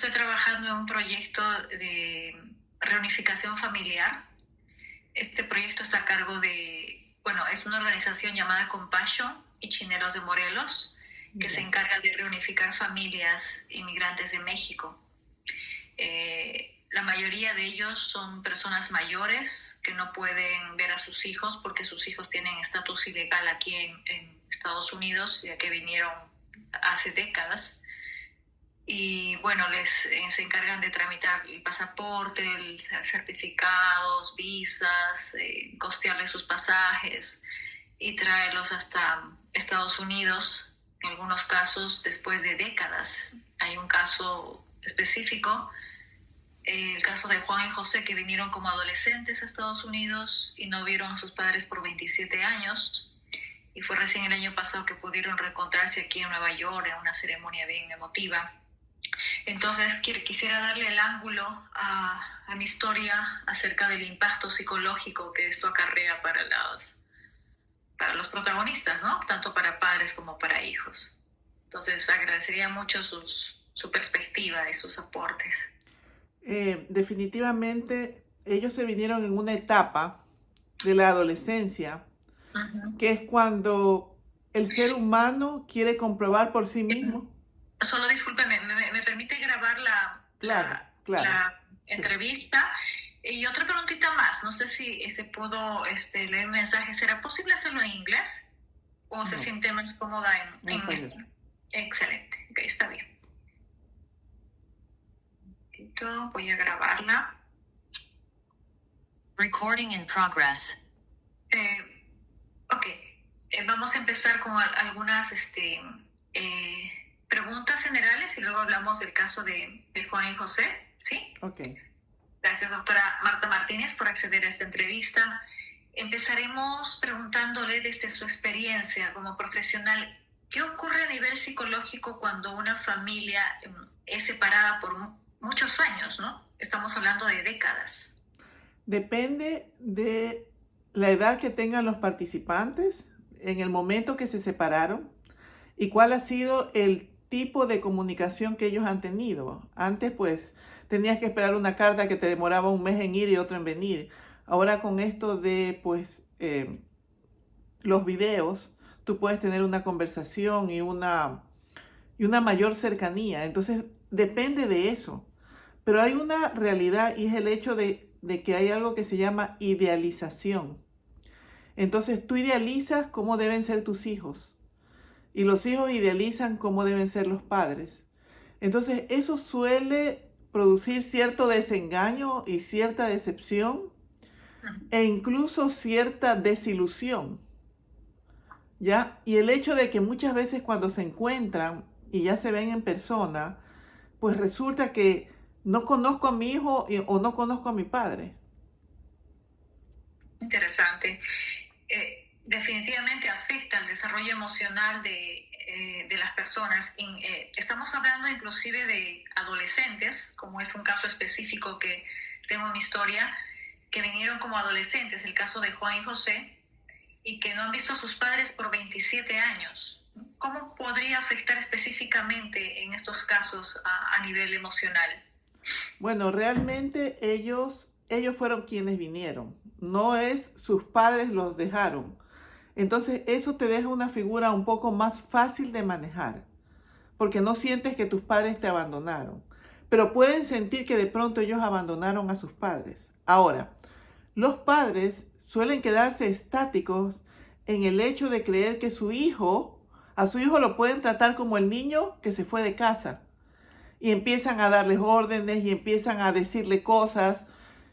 estoy trabajando en un proyecto de reunificación familiar. Este proyecto está a cargo de, bueno, es una organización llamada Compassion y Chineros de Morelos, que se encarga de reunificar familias inmigrantes de México. La mayoría de ellos son personas mayores que no pueden ver a sus hijos porque sus hijos tienen estatus ilegal aquí en Estados Unidos, ya que vinieron hace décadas. Y bueno, se encargan de tramitar el pasaporte, certificados, visas, costearles sus pasajes y traerlos hasta Estados Unidos, en algunos casos después de décadas. Hay un caso específico, el caso de Juan y José, que vinieron como adolescentes a Estados Unidos y no vieron a sus padres por 27 años. Y fue recién el año pasado que pudieron reencontrarse aquí en Nueva York en una ceremonia bien emotiva. Entonces quisiera darle el ángulo a mi historia acerca del impacto psicológico que esto acarrea para los protagonistas, ¿no? Tanto para padres como para hijos. Entonces agradecería mucho su perspectiva y sus aportes. Definitivamente ellos se vinieron en una etapa de la adolescencia, que es cuando el ser humano quiere comprobar por sí mismo. Solo discúlpeme, ¿me permite grabar Claro, claro. la Sí. entrevista? Y otra preguntita más, no sé si se pudo leer un mensaje. ¿Será posible hacerlo en inglés? ¿O se No, siente más cómoda en en español. español? Excelente, ok, está bien. Voy a grabarla. Recording in progress. Ok, vamos a empezar con algunas preguntas generales y luego hablamos del caso de Juan y José, ¿sí? Ok. Gracias, doctora Marta Martínez, por acceder a esta entrevista. Empezaremos preguntándole desde su experiencia como profesional, ¿qué ocurre a nivel psicológico cuando una familia es separada por muchos años, ¿no? Estamos hablando de décadas. Depende de la edad que tengan los participantes en el momento que se separaron y cuál ha sido el tipo de comunicación que ellos han tenido. Antes, pues, tenías que esperar una carta que te demoraba un mes en ir y otro en venir. Ahora con esto de, pues, los videos, tú puedes tener una conversación y una mayor cercanía. Entonces, depende de eso. Pero hay una realidad y es el hecho de que hay algo que se llama idealización. Entonces, tú idealizas cómo deben ser tus hijos y los hijos idealizan cómo deben ser los padres. Entonces, eso suele producir cierto desengaño y cierta decepción e incluso cierta desilusión. ¿Ya? Y el hecho de que muchas veces cuando se encuentran y ya se ven en persona, pues resulta que no conozco a mi hijo o no conozco a mi padre. Interesante. Definitivamente afecta el desarrollo emocional de las personas. Estamos hablando inclusive de adolescentes, como es un caso específico que tengo en mi historia, que vinieron como adolescentes, el caso de Juan y José, y que no han visto a sus padres por 27 años. ¿Cómo podría afectar específicamente en estos casos a nivel emocional? Bueno, realmente ellos fueron quienes vinieron. No es sus padres los dejaron. Entonces eso te deja una figura un poco más fácil de manejar, porque no sientes que tus padres te abandonaron. Pero pueden sentir que de pronto ellos abandonaron a sus padres. Ahora, los padres suelen quedarse estáticos en el hecho de creer que a su hijo lo pueden tratar como el niño que se fue de casa. Y empiezan a darles órdenes y empiezan a decirle cosas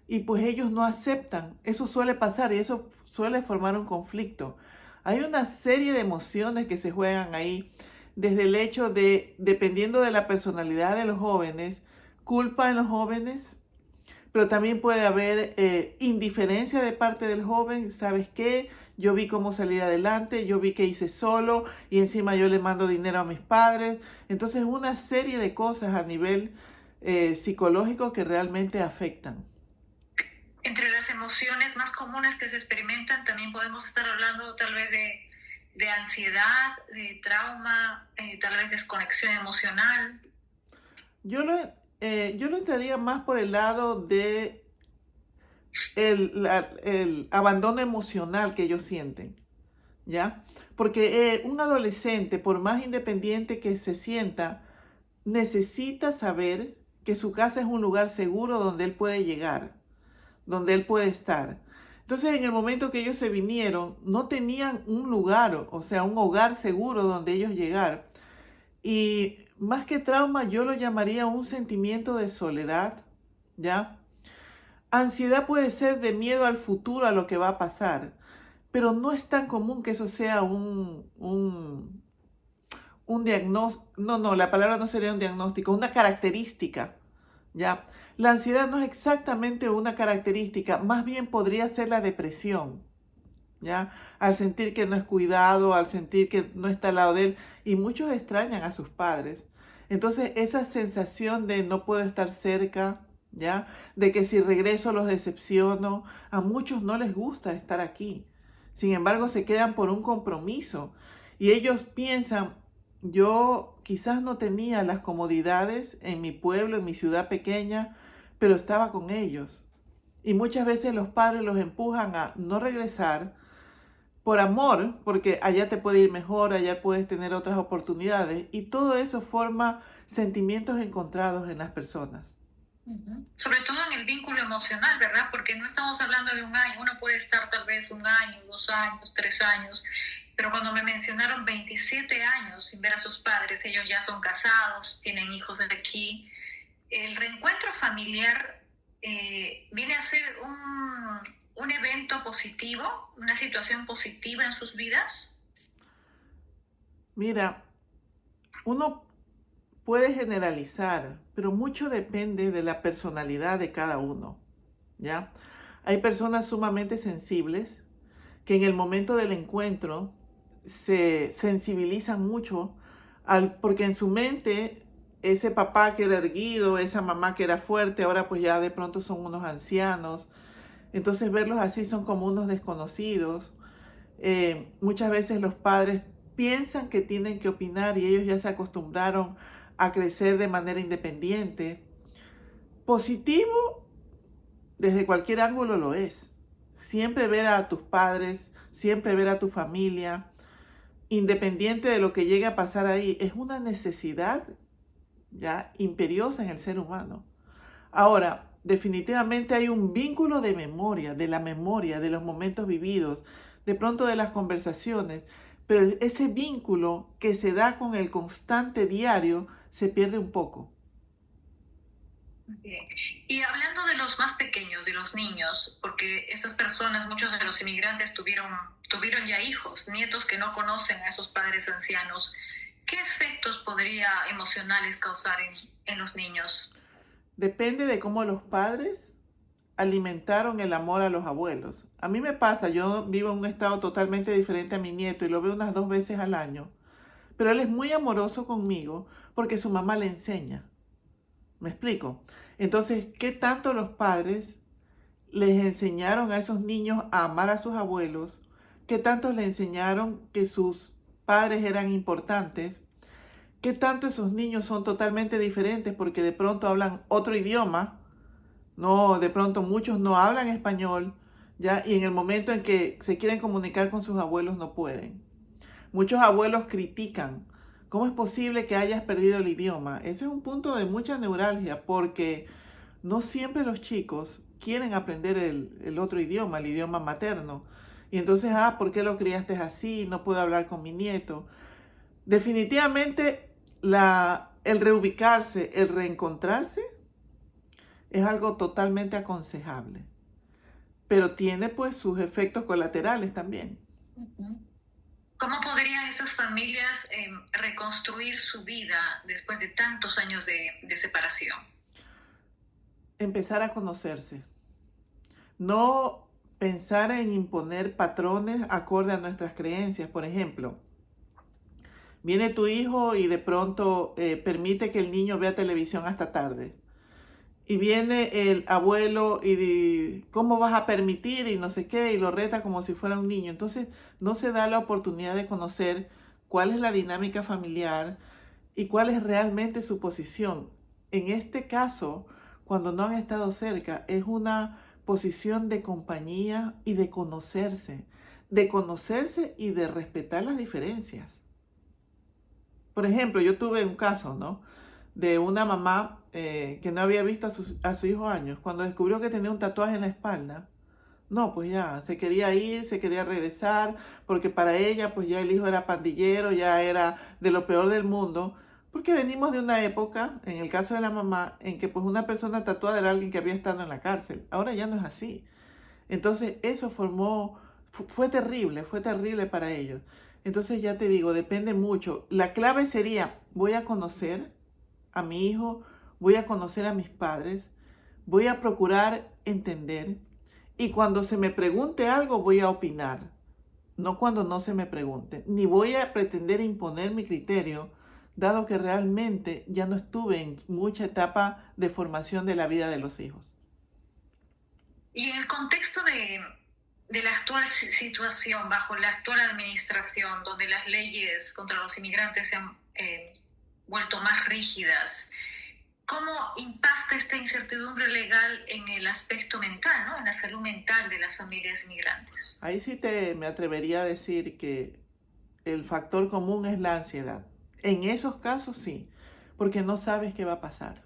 y pues ellos no aceptan. Eso suele pasar y eso suele formar un conflicto. Hay una serie de emociones que se juegan ahí, desde el hecho de, dependiendo de la personalidad de los jóvenes, culpa en los jóvenes, pero también puede haber indiferencia de parte del joven. ¿Sabes qué? Yo vi cómo salir adelante, yo vi que hice solo y encima yo le mando dinero a mis padres. Entonces una serie de cosas a nivel psicológico que realmente afectan. Entre las emociones más comunes que se experimentan, también podemos estar hablando tal vez de ansiedad, de trauma, tal vez desconexión emocional. Yo lo Yo lo entraría más por el lado de el abandono emocional que ellos sienten, ¿ya? Porque un adolescente, por más independiente que se sienta, necesita saber que su casa es un lugar seguro donde él puede llegar, donde él puede estar. Entonces, en el momento que ellos se vinieron, no tenían un lugar, o sea, un hogar seguro donde ellos llegar. Y más que trauma, yo lo llamaría un sentimiento de soledad, ¿ya? Ansiedad puede ser de miedo al futuro, a lo que va a pasar, pero no es tan común que eso sea un diagnóstico. No, no, la palabra no sería un diagnóstico, una característica, ¿ya? La ansiedad no es exactamente una característica, más bien podría ser la depresión, ¿ya? Al sentir que no es cuidado, al sentir que no está al lado de él, y muchos extrañan a sus padres. Entonces, esa sensación de no puedo estar cerca, ¿ya? De que si regreso los decepciono, a muchos no les gusta estar aquí. Sin embargo, se quedan por un compromiso y ellos piensan, yo quizás no tenía las comodidades en mi pueblo, en mi ciudad pequeña, pero estaba con ellos. Y muchas veces los padres los empujan a no regresar por amor, porque allá te puede ir mejor, allá puedes tener otras oportunidades, y todo eso forma sentimientos encontrados en las personas. Ujú. Sobre todo en el vínculo emocional, ¿verdad? Porque no estamos hablando de un año, uno puede estar tal vez un año, 2 años, 3 años, pero cuando me mencionaron 27 años sin ver a sus padres, ellos ya son casados, tienen hijos de aquí, el reencuentro familiar viene a ser un evento positivo, una situación positiva en sus vidas. Mira, uno puede generalizar, pero mucho depende de la personalidad de cada uno, ¿ya? Hay personas sumamente sensibles que en el momento del encuentro se sensibilizan mucho porque en su mente ese papá que era erguido, esa mamá que era fuerte, ahora pues ya de pronto son unos ancianos. Entonces verlos así son como unos desconocidos. Muchas veces los padres piensan que tienen que opinar y ellos ya se acostumbraron a crecer de manera independiente. Positivo, desde cualquier ángulo lo es. Siempre ver a tus padres, siempre ver a tu familia, independiente de lo que llegue a pasar ahí, es una necesidad ya imperiosa en el ser humano. Ahora, definitivamente hay un vínculo de memoria, de los momentos vividos, de pronto de las conversaciones, pero ese vínculo que se da con el constante diario se pierde un poco. Bien. Y hablando de los más pequeños, de los niños, porque estas personas, muchos de los inmigrantes tuvieron ya hijos, nietos que no conocen a esos padres ancianos, ¿qué efectos podría emocionales causar en los niños? Depende de cómo los padres alimentaron el amor a los abuelos. A mí me pasa, yo vivo en un estado totalmente diferente a mi nieto y lo veo unas 2 veces al año, pero él es muy amoroso conmigo porque su mamá le enseña. ¿Me explico? Entonces, ¿qué tanto los padres les enseñaron a esos niños a amar a sus abuelos? ¿Qué tanto les enseñaron que sus padres eran importantes? ¿Qué tanto esos niños son totalmente diferentes porque de pronto hablan otro idioma? No, de pronto muchos no hablan español, ¿ya? Y en el momento en que se quieren comunicar con sus abuelos no pueden. Muchos abuelos critican. ¿Cómo es posible que hayas perdido el idioma? Ese es un punto de mucha neuralgia porque no siempre los chicos quieren aprender el otro idioma, el idioma materno. Y entonces, ¿por qué lo criaste así? No puedo hablar con mi nieto. Definitivamente, el reubicarse, el reencontrarse, es algo totalmente aconsejable. Pero tiene pues sus efectos colaterales también. Ujú. ¿Cómo podrían estas familias reconstruir su vida después de tantos años de separación? Empezar a conocerse. No pensar en imponer patrones acorde a nuestras creencias. Por ejemplo, viene tu hijo y de pronto permite que el niño vea televisión hasta tarde. Y viene el abuelo y ¿cómo vas a permitir? Y no sé qué, y lo reta como si fuera un niño. Entonces no se da la oportunidad de conocer cuál es la dinámica familiar y cuál es realmente su posición. en este caso, cuando no han estado cerca, es una posición de compañía y de conocerse y de respetar las diferencias. Por ejemplo, yo tuve un caso, ¿no? De una mamá que no había visto a su hijo años. Cuando descubrió que tenía un tatuaje en la espalda, no, pues ya, se quería ir, se quería regresar, porque para ella, pues ya el hijo era pandillero, ya era de lo peor del mundo, porque venimos de una época, en el caso de la mamá, en que pues una persona tatuada era alguien que había estado en la cárcel. Ahora ya no es así. Entonces eso fue terrible para ellos. Entonces ya te digo, depende mucho. La clave sería, voy a conocer a mi hijo, voy a conocer a mis padres, voy a procurar entender y cuando se me pregunte algo voy a opinar, no cuando no se me pregunte, ni voy a pretender imponer mi criterio, dado que realmente ya no estuve en mucha etapa de formación de la vida de los hijos. Y en el contexto de la actual situación, bajo la actual administración, donde las leyes contra los inmigrantes se han vuelto más rígidas, ¿cómo impacta esta incertidumbre legal en el aspecto mental, ¿no? En la salud mental de las familias inmigrantes? Ahí sí me atrevería a decir que el factor común es la ansiedad. En esos casos sí, porque no sabes qué va a pasar.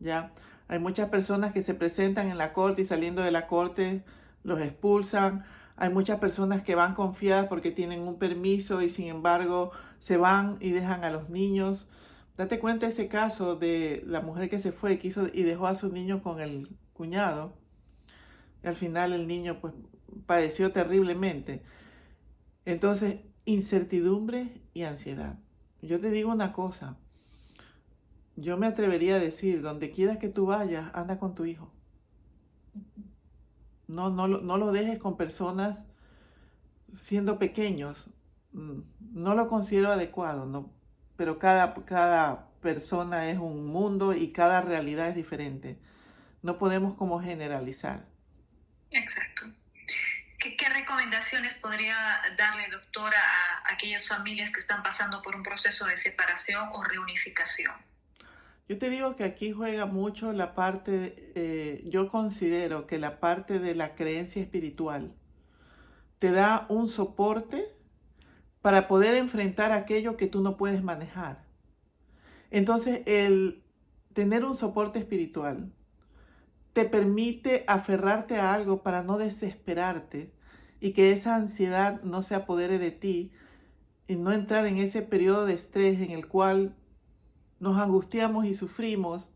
¿Ya? Hay muchas personas que se presentan en la corte y saliendo de la corte los expulsan. Hay muchas personas que van confiadas porque tienen un permiso y sin embargo se van y dejan a los niños. Date cuenta de ese caso de la mujer que se fue y dejó a su niño con el cuñado. Y al final el niño pues padeció terriblemente. Entonces, incertidumbre y ansiedad. Yo te digo una cosa, yo me atrevería a decir, donde quiera que tú vayas, anda con tu hijo. No lo dejes con personas siendo pequeños. No lo considero adecuado, ¿no? Pero cada persona es un mundo y cada realidad es diferente. No podemos como generalizar. Exacto. ¿Qué recomendaciones podría darle, doctora, a aquellas familias que están pasando por un proceso de separación o reunificación? Yo te digo que aquí juega mucho la parte, yo considero que la parte de la creencia espiritual te da un soporte para poder enfrentar aquello que tú no puedes manejar. Entonces, el tener un soporte espiritual te permite aferrarte a algo para no desesperarte y que esa ansiedad no se apodere de ti y no entrar en ese periodo de estrés en el cual nos angustiamos y sufrimos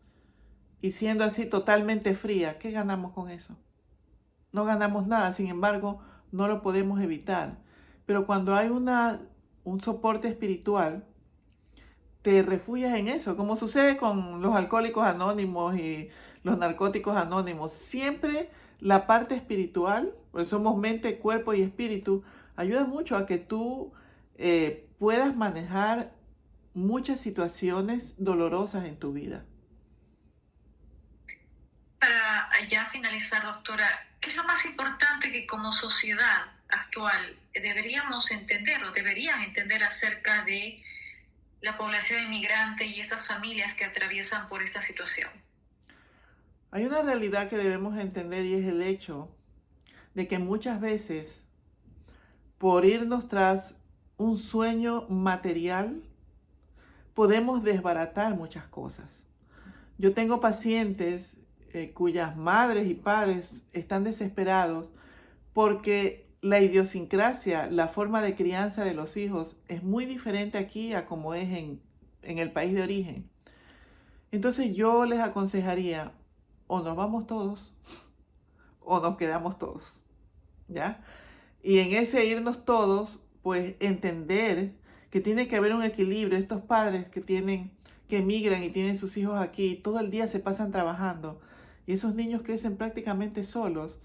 y siendo así totalmente fría. ¿Qué ganamos con eso? No ganamos nada, sin embargo, no lo podemos evitar. Pero cuando hay un soporte espiritual, te refugias en eso, como sucede con los alcohólicos anónimos y los narcóticos anónimos. Siempre la parte espiritual, porque somos mente, cuerpo y espíritu, ayuda mucho a que tú puedas manejar muchas situaciones dolorosas en tu vida. Para ya finalizar, doctora, ¿qué es lo más importante que como sociedad actual deberíamos entender o deberían entender acerca de la población inmigrante y estas familias que atraviesan por esta situación? Hay una realidad que debemos entender y es el hecho de que muchas veces por irnos tras un sueño material podemos desbaratar muchas cosas. Yo tengo pacientes cuyas madres y padres están desesperados porque la idiosincrasia, la forma de crianza de los hijos es muy diferente aquí a como es en el país de origen. Entonces yo les aconsejaría, o nos vamos todos, o nos quedamos todos, ¿ya? Y en ese irnos todos, pues entender que tiene que haber un equilibrio. Estos padres que emigran y tienen sus hijos aquí, todo el día se pasan trabajando y esos niños crecen prácticamente solos,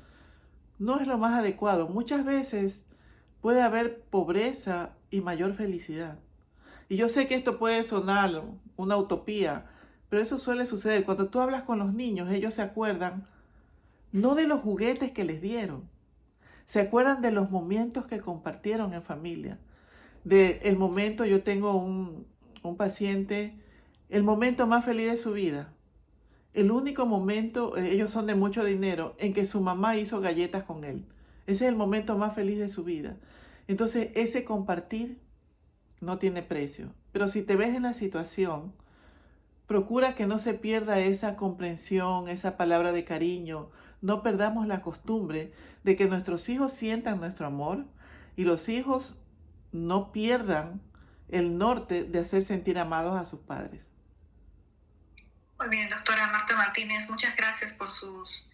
no es lo más adecuado. Muchas veces puede haber pobreza y mayor felicidad. Y yo sé que esto puede sonar una utopía, pero eso suele suceder. Cuando tú hablas con los niños, ellos se acuerdan no de los juguetes que les dieron, se acuerdan de los momentos que compartieron en familia. De el momento, yo tengo un paciente, el momento más feliz de su vida el único momento, ellos son de mucho dinero, en que su mamá hizo galletas con él. Ese es el momento más feliz de su vida. Entonces, ese compartir no tiene precio. Pero si te ves en la situación, procura que no se pierda esa comprensión, esa palabra de cariño. No perdamos la costumbre de que nuestros hijos sientan nuestro amor y los hijos no pierdan el norte de hacer sentir amados a sus padres. Muy bien, doctora Marta Martínez, muchas gracias por sus